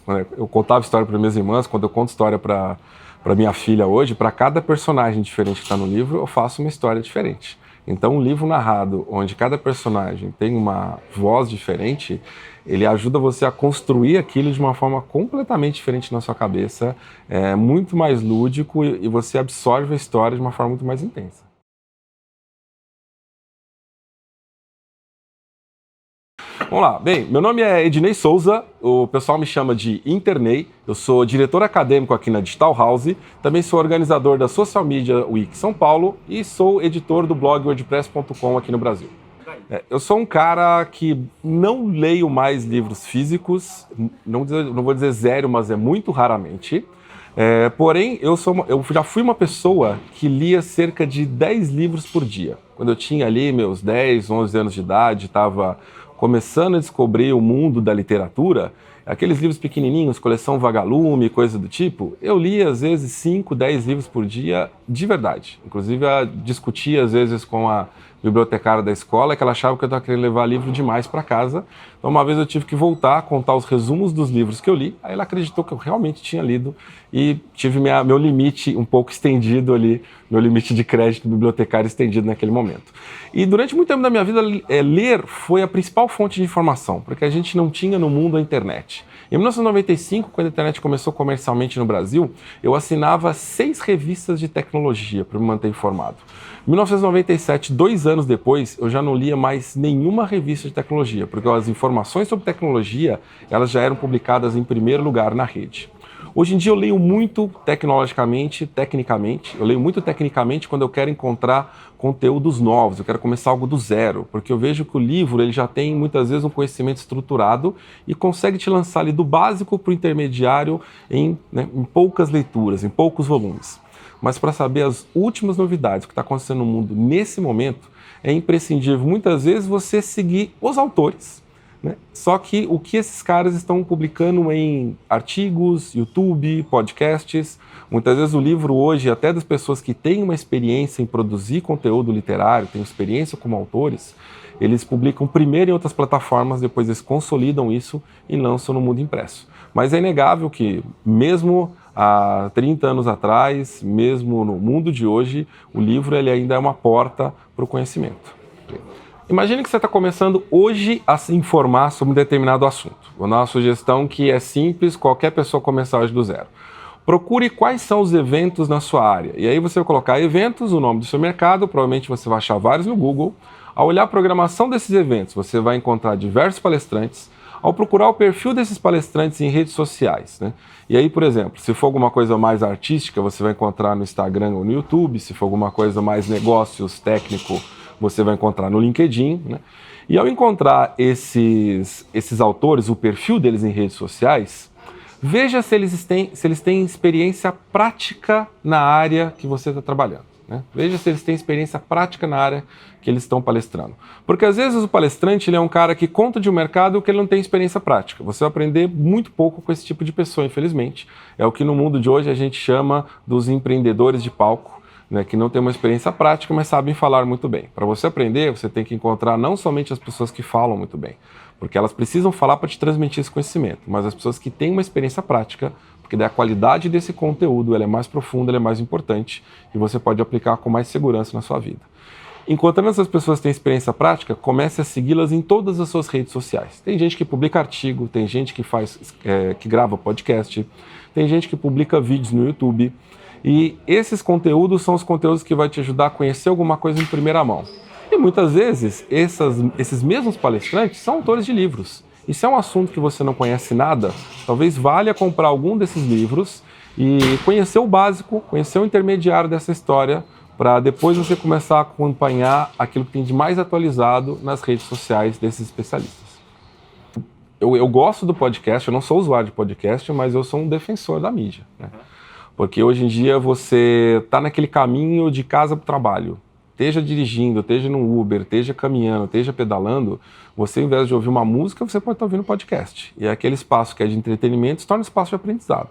Eu contava história para minhas irmãs, quando eu conto história para minha filha hoje, para cada personagem diferente que está no livro, eu faço uma história diferente. Então, um livro narrado, onde cada personagem tem uma voz diferente, ele ajuda você a construir aquilo de uma forma completamente diferente na sua cabeça, muito mais lúdico e você absorve a história de uma forma muito mais intensa. Vamos lá. Bem, meu nome é Ednei Souza, o pessoal me chama de Internei, eu sou diretor acadêmico aqui na Digital House, também sou organizador da Social Media Week São Paulo e sou editor do blog wordpress.com aqui no Brasil. Eu sou um cara que não leio mais livros físicos, não vou dizer zero, mas é muito raramente. Porém, eu já fui uma pessoa que lia cerca de 10 livros por dia. Quando eu tinha ali meus 10, 11 anos de idade, estava começando a descobrir o mundo da literatura, aqueles livros pequenininhos, coleção Vagalume, coisa do tipo, eu lia às vezes 5, 10 livros por dia de verdade. Inclusive, eu discutia às vezes com a bibliotecária da escola, que ela achava que eu estava querendo levar livro demais para casa. Então, uma vez eu tive que voltar a contar os resumos dos livros que eu li, aí ela acreditou que eu realmente tinha lido e tive meu limite um pouco estendido ali, meu limite de crédito bibliotecário estendido naquele momento. E durante muito tempo da minha vida, ler foi a principal fonte de informação, porque a gente não tinha no mundo a internet. Em 1995, quando a internet começou comercialmente no Brasil, eu assinava 6 revistas de tecnologia para me manter informado. Em 1997, 2 anos depois, eu já não lia mais nenhuma revista de tecnologia, porque as informações sobre tecnologia, elas já eram publicadas em primeiro lugar na rede. Hoje em dia eu leio muito tecnicamente, eu leio muito tecnicamente quando eu quero encontrar conteúdos novos, eu quero começar algo do zero, porque eu vejo que o livro ele já tem muitas vezes um conhecimento estruturado e consegue te lançar ali do básico para o intermediário em poucas leituras, em poucos volumes. Mas para saber as últimas novidades, o que está acontecendo no mundo nesse momento, é imprescindível muitas vezes você seguir os autores. Só que o que esses caras estão publicando em artigos, YouTube, podcasts, muitas vezes o livro hoje, até das pessoas que têm uma experiência em produzir conteúdo literário, têm experiência como autores, eles publicam primeiro em outras plataformas, depois eles consolidam isso e lançam no mundo impresso. Mas é inegável que, mesmo há 30 anos atrás, mesmo no mundo de hoje, o livro ele ainda é uma porta para o conhecimento. Imagine que você está começando hoje a se informar sobre um determinado assunto. Vou dar uma sugestão que é simples, qualquer pessoa começar hoje do zero. Procure quais são os eventos na sua área. E aí você vai colocar eventos, o nome do seu mercado, provavelmente você vai achar vários no Google. Ao olhar a programação desses eventos, você vai encontrar diversos palestrantes. Ao procurar o perfil desses palestrantes em redes sociais, E aí, por exemplo, se for alguma coisa mais artística, você vai encontrar no Instagram ou no YouTube. Se for alguma coisa mais negócios, técnico, você vai encontrar no LinkedIn, E ao encontrar esses autores, o perfil deles em redes sociais, veja se eles têm experiência prática na área que você está trabalhando. Veja se eles têm experiência prática na área que eles estão palestrando. Porque às vezes o palestrante ele é um cara que conta de um mercado que ele não tem experiência prática. Você vai aprender muito pouco com esse tipo de pessoa, infelizmente. É o que no mundo de hoje a gente chama dos empreendedores de palco, que não tem uma experiência prática, mas sabem falar muito bem. Para você aprender, você tem que encontrar não somente as pessoas que falam muito bem, porque elas precisam falar para te transmitir esse conhecimento, mas as pessoas que têm uma experiência prática, porque daí a qualidade desse conteúdo ela é mais profunda, ela é mais importante e você pode aplicar com mais segurança na sua vida. Encontrando essas pessoas que têm experiência prática, comece a segui-las em todas as suas redes sociais. Tem gente que publica artigo, tem gente que grava podcast, tem gente que publica vídeos no YouTube. E esses conteúdos são os conteúdos que vão te ajudar a conhecer alguma coisa em primeira mão. E muitas vezes, esses mesmos palestrantes são autores de livros. E se é um assunto que você não conhece nada, talvez valha comprar algum desses livros e conhecer o básico, conhecer o intermediário dessa história, para depois você começar a acompanhar aquilo que tem de mais atualizado nas redes sociais desses especialistas. Eu gosto do podcast, eu não sou usuário de podcast, mas eu sou um defensor da mídia, Porque hoje em dia você está naquele caminho de casa para o trabalho. Esteja dirigindo, esteja no Uber, esteja caminhando, esteja pedalando, você, ao invés de ouvir uma música, você pode estar ouvindo um podcast. E aquele espaço que é de entretenimento se torna um espaço de aprendizado.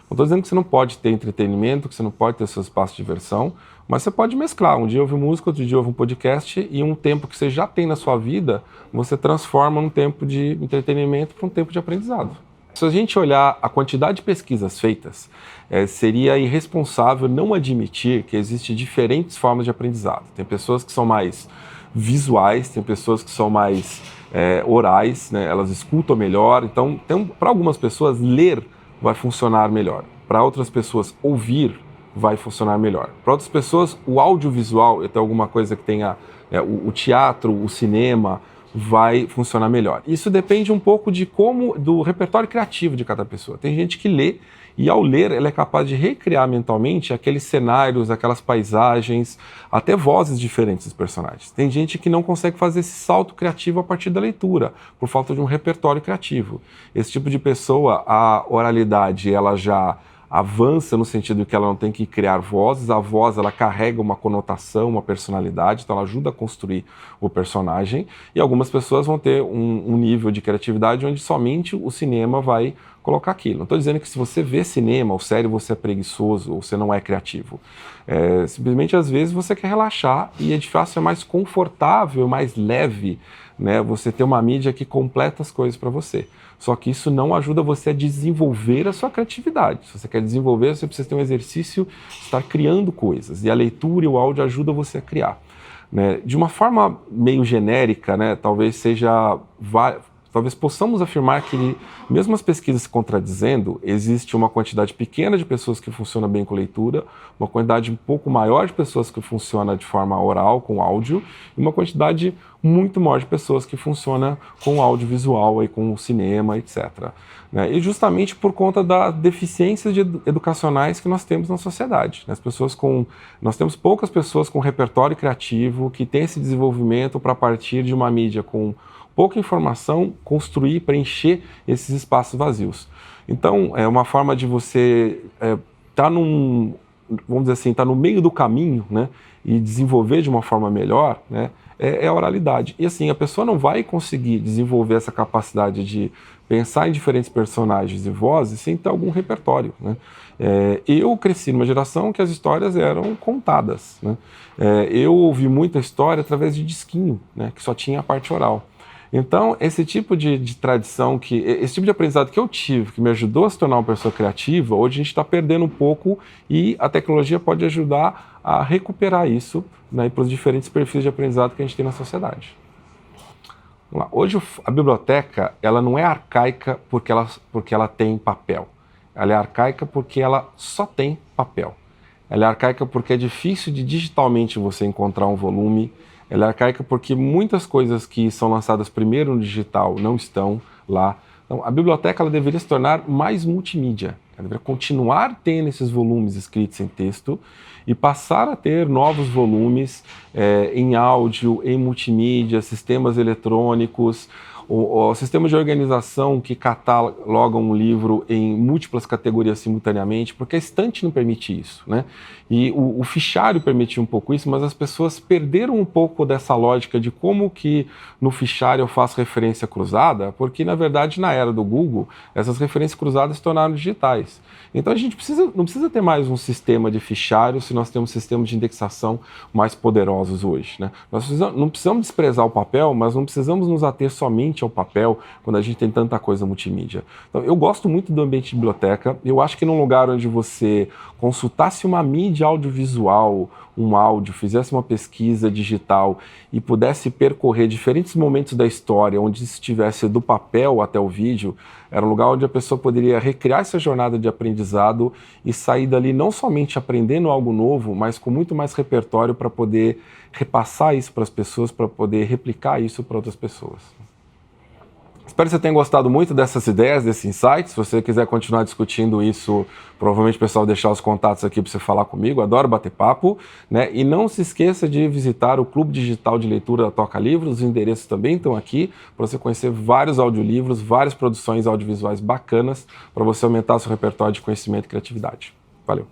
Não estou dizendo que você não pode ter entretenimento, que você não pode ter seu espaço de diversão, mas você pode mesclar. Um dia ouve música, outro dia ouve um podcast, e um tempo que você já tem na sua vida, você transforma num tempo de entretenimento para um tempo de aprendizado. Se a gente olhar a quantidade de pesquisas feitas, seria irresponsável não admitir que existem diferentes formas de aprendizado. Tem pessoas que são mais visuais, tem pessoas que são mais orais, né? Elas escutam melhor. Então, para algumas pessoas, ler vai funcionar melhor. Para outras pessoas, ouvir vai funcionar melhor. Para outras pessoas, o audiovisual, até alguma coisa que tenha o teatro, o cinema, vai funcionar melhor. Isso depende um pouco do repertório criativo de cada pessoa. Tem gente que lê e ao ler ela é capaz de recriar mentalmente aqueles cenários, aquelas paisagens, até vozes diferentes dos personagens. Tem gente que não consegue fazer esse salto criativo a partir da leitura, por falta de um repertório criativo. Esse tipo de pessoa, a oralidade, ela já avança no sentido de que ela não tem que criar vozes, a voz ela carrega uma conotação, uma personalidade, então ela ajuda a construir o personagem, e algumas pessoas vão ter um nível de criatividade onde somente o cinema vai colocar aquilo. Não estou dizendo que se você vê cinema ou série você é preguiçoso ou você não é criativo. Simplesmente às vezes você quer relaxar e é fácil, é mais confortável, mais leve, né? Você ter uma mídia que completa as coisas para você. Só que isso não ajuda você a desenvolver a sua criatividade. Se você quer desenvolver, você precisa ter um exercício de estar criando coisas. E a leitura e o áudio ajudam você a criar, né? De uma forma meio genérica, né? Talvez possamos afirmar que, mesmo as pesquisas se contradizendo, existe uma quantidade pequena de pessoas que funcionam bem com leitura, uma quantidade um pouco maior de pessoas que funcionam de forma oral, com áudio, e uma quantidade muito maior de pessoas que funcionam com audiovisual, aí, com cinema, etc. Né? E justamente por conta das deficiências educacionais que nós temos na sociedade. Né? Nós temos poucas pessoas com repertório criativo que têm esse desenvolvimento para partir de uma mídia com pouca informação, construir, preencher esses espaços vazios. Então, é uma forma de você vamos dizer assim, tá no meio do caminho, né, e desenvolver de uma forma melhor, né, é a oralidade. E assim, a pessoa não vai conseguir desenvolver essa capacidade de pensar em diferentes personagens e vozes sem ter algum repertório, né. Eu cresci numa geração que as histórias eram contadas, né. Eu ouvi muita história através de disquinho, né, que só tinha a parte oral. Então, esse tipo de tradição, esse tipo de aprendizado que eu tive, que me ajudou a se tornar uma pessoa criativa, hoje a gente está perdendo um pouco e a tecnologia pode ajudar a recuperar isso, né, para os diferentes perfis de aprendizado que a gente tem na sociedade. Vamos lá. Hoje a biblioteca ela não é arcaica porque ela tem papel. Ela é arcaica porque ela só tem papel. Ela é arcaica porque é difícil de digitalmente você encontrar um volume. Ela é arcaica porque muitas coisas que são lançadas primeiro no digital não estão lá. Então, a biblioteca ela deveria se tornar mais multimídia. Ela deveria continuar tendo esses volumes escritos em texto e passar a ter novos volumes em áudio, em multimídia, sistemas eletrônicos, o sistema de organização que cataloga um livro em múltiplas categorias simultaneamente, porque a estante não permite isso, né? E o fichário permitia um pouco isso, mas as pessoas perderam um pouco dessa lógica de como que no fichário eu faço referência cruzada, porque na verdade na era do Google essas referências cruzadas se tornaram digitais. Então a gente não precisa ter mais um sistema de fichário se nós temos sistemas de indexação mais poderosos hoje, né? Nós não precisamos desprezar o papel, mas não precisamos nos ater somente ao papel quando a gente tem tanta coisa multimídia. Então, eu gosto muito do ambiente de biblioteca. Eu acho que num lugar onde você consultasse uma mídia audiovisual, um áudio, fizesse uma pesquisa digital e pudesse percorrer diferentes momentos da história, onde estivesse do papel até o vídeo, era um lugar onde a pessoa poderia recriar essa jornada de aprendizado e sair dali não somente aprendendo algo novo, mas com muito mais repertório para poder repassar isso para as pessoas, para poder replicar isso para outras pessoas. Espero que você tenha gostado muito dessas ideias, desses insights. Se você quiser continuar discutindo isso, provavelmente o pessoal vai deixar os contatos aqui para você falar comigo. Adoro bater papo, né? E não se esqueça de visitar o Clube Digital de Leitura da Toca Livros. Os endereços também estão aqui para você conhecer vários audiolivros, várias produções audiovisuais bacanas para você aumentar seu repertório de conhecimento e criatividade. Valeu!